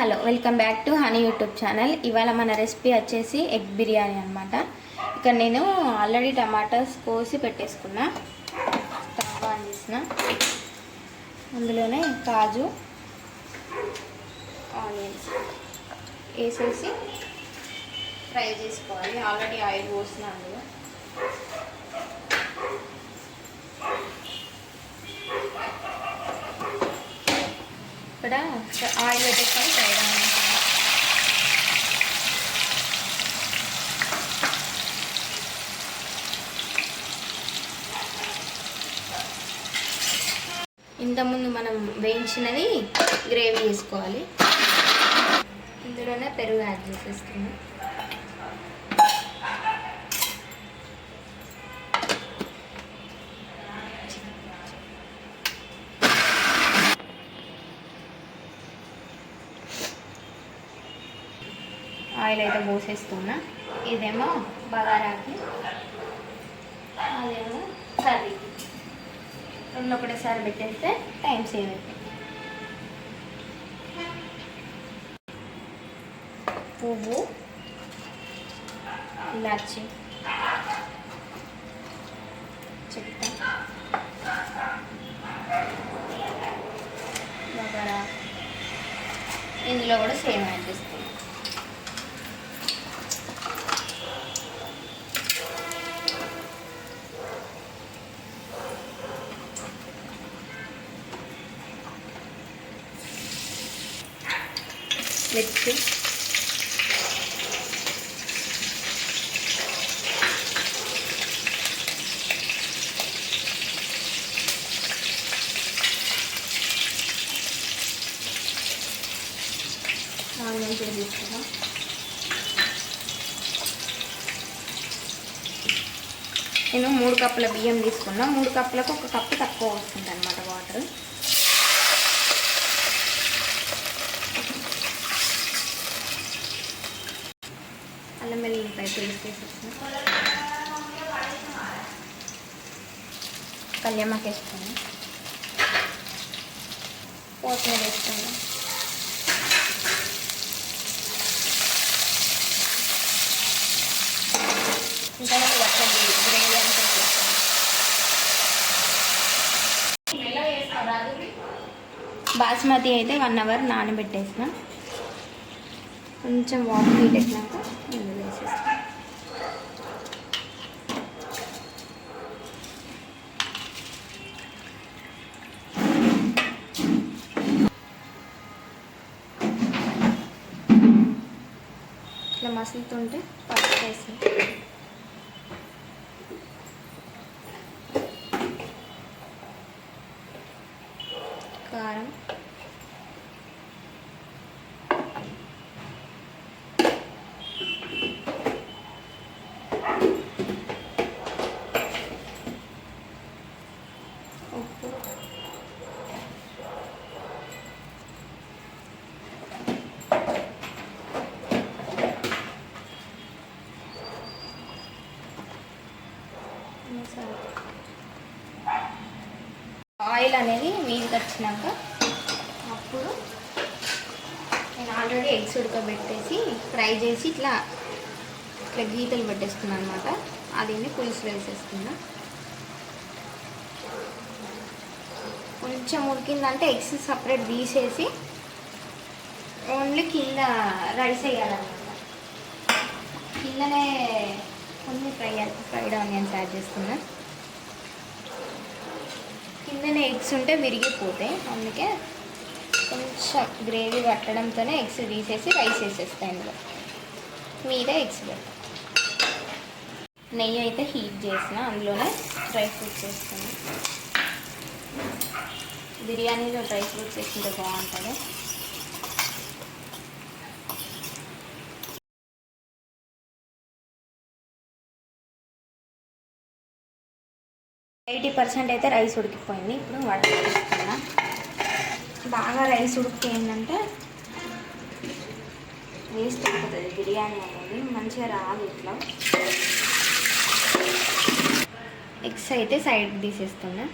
Hello welcome back to honey YouTube channel. ఇవాళ మన recipe వచ్చేసి ఎగ్ బిర్యానీ అనమాట. ఇక్కడ నేను ఆల్రెడీ టమాటాస్ కోసి పెట్టేసుకున్నా, స్టవ్ ఆన్ చేసిన. అందులోనే కాజు ఆనియన్స్ వేసేసి ఫ్రై చేసుకోవాలి. ఆల్రెడీ ఆయిల్ పోసిన అందులో. ఇక్కడ ఆయిల్ పెట్టేసుకొని ఫ్రై ఇంతకుముందు మనం వేయించినది గ్రేవీ చేసుకోవాలి. ఇందులోనే పెరుగు యాడ్ చేసేస్తున్నాం. ఆయిల్ అయితే పోసేస్తున్నా. ఇదేమో బగారాకి, అదేమో కర్రీకి. రెండు ఒకటేసారి పెట్టేస్తే టైం సేవ్ అవుతుంది. పువ్వు, ఇలాచి, చెక్క, బగారా. ఇందులో కూడా సేమ్ యాడ్ చేస్తాం. మిర్చి, ఆనియన్స్ తీసుకున్నాం. నేను 3 కప్పుల బియ్యం తీసుకున్నా. 3 కప్పులకు 1 కప్పు తక్కువ వస్తుంది అన్నమాట వాటర్. అల్లం వెల్లుల్లిపాయ పేస్ట్ వేసేసిన, కళ్యామాకు వేసుకున్నాం, కొత్తిమీర వేసుకున్నాం. ఇంకా గ్రేవీ అంతా బాస్మతి అయితే 1 అవర్ నానబెట్టేసిన. కొంచెం వాటర్ హీట్ ఎక్కినాక ఇందులో వేసేస్తాం. ఇట్లా మసులుతుంటే పసుపు వేస్తాం. కారం, ఉప్పు, మసాలా. ఆయిల్ అనేది వీలుకి వచ్చినాక అప్పుడు నేను ఆల్రెడీ ఎగ్స్ ఉడకబెట్టేసి ఫ్రై చేసి ఇట్లా గీతలు పెట్టేసుకున్నాను అనమాట. అది పులుసులో వేసేసుకున్నా. కొంచెం ఉడికిందంటే ఎగ్స్ సపరేట్ తీసేసి ఓన్లీ కింద రైస్ వేయాలన్నమాట. కిందనే కొన్ని ఫ్రైడ్ ఆనియన్స్ యాడ్ చేస్తున్నా. కిందనే ఎగ్స్ ఉంటే విరిగిపోతాయి, అందుకే కొంచెం గ్రేవీ పట్టడంతోనే ఎగ్స్ తీసేసి రైస్ వేసేస్తాయి. ఇందులో మీద ఎగ్స్ పెడతాం. నెయ్యి అయితే హీట్ చేసిన, అందులోనే డ్రై ఫ్రూట్స్ వేస్తాను. బిర్యానీలో డ్రై ఫ్రూట్స్ వేసుకుంటే బాగుంటుంది. ఎయిటీ % అయితే రైస్ ఉడికిపోయింది. ఇప్పుడు వడకేస్తున్నా. బాగా రైస్ ఉడికితే ఏంటంటే వేస్ట్ అయిపోతుంది బిర్యానీ అనేది, మంచిగా రాదు. ఇట్లా ఎగ్స్ అయితే సైడ్ తీసేస్తున్నా.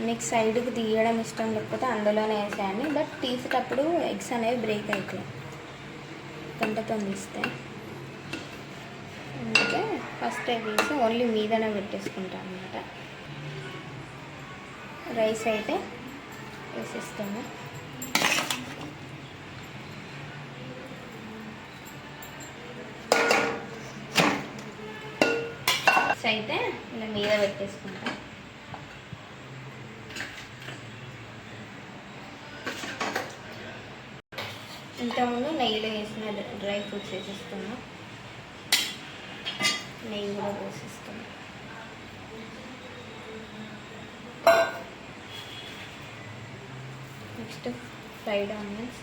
మీకు సైడ్కి తీయడం ఇష్టం లేకపోతే అందులోనే వేసేయండి. బట్ తీసేటప్పుడు ఎగ్స్ అనేవి బ్రేక్ అవుతాయి గంటతో తీస్తే. అందుకే ఫస్ట్ తీసి ఓన్లీ మీదనే పెట్టేసుకుంటాను అన్నమాట. రైస్ అయితే వేసేస్తాము. అయితే ఇలా మీద పెట్టేసుకుంటాం. ఇంతకుముందు నెయ్యిలో వేసిన డ్రై ఫ్రూట్స్ వేసేస్తున్నాం. నెయ్యి కూడా పోసేస్తున్నాం. Next fried onions.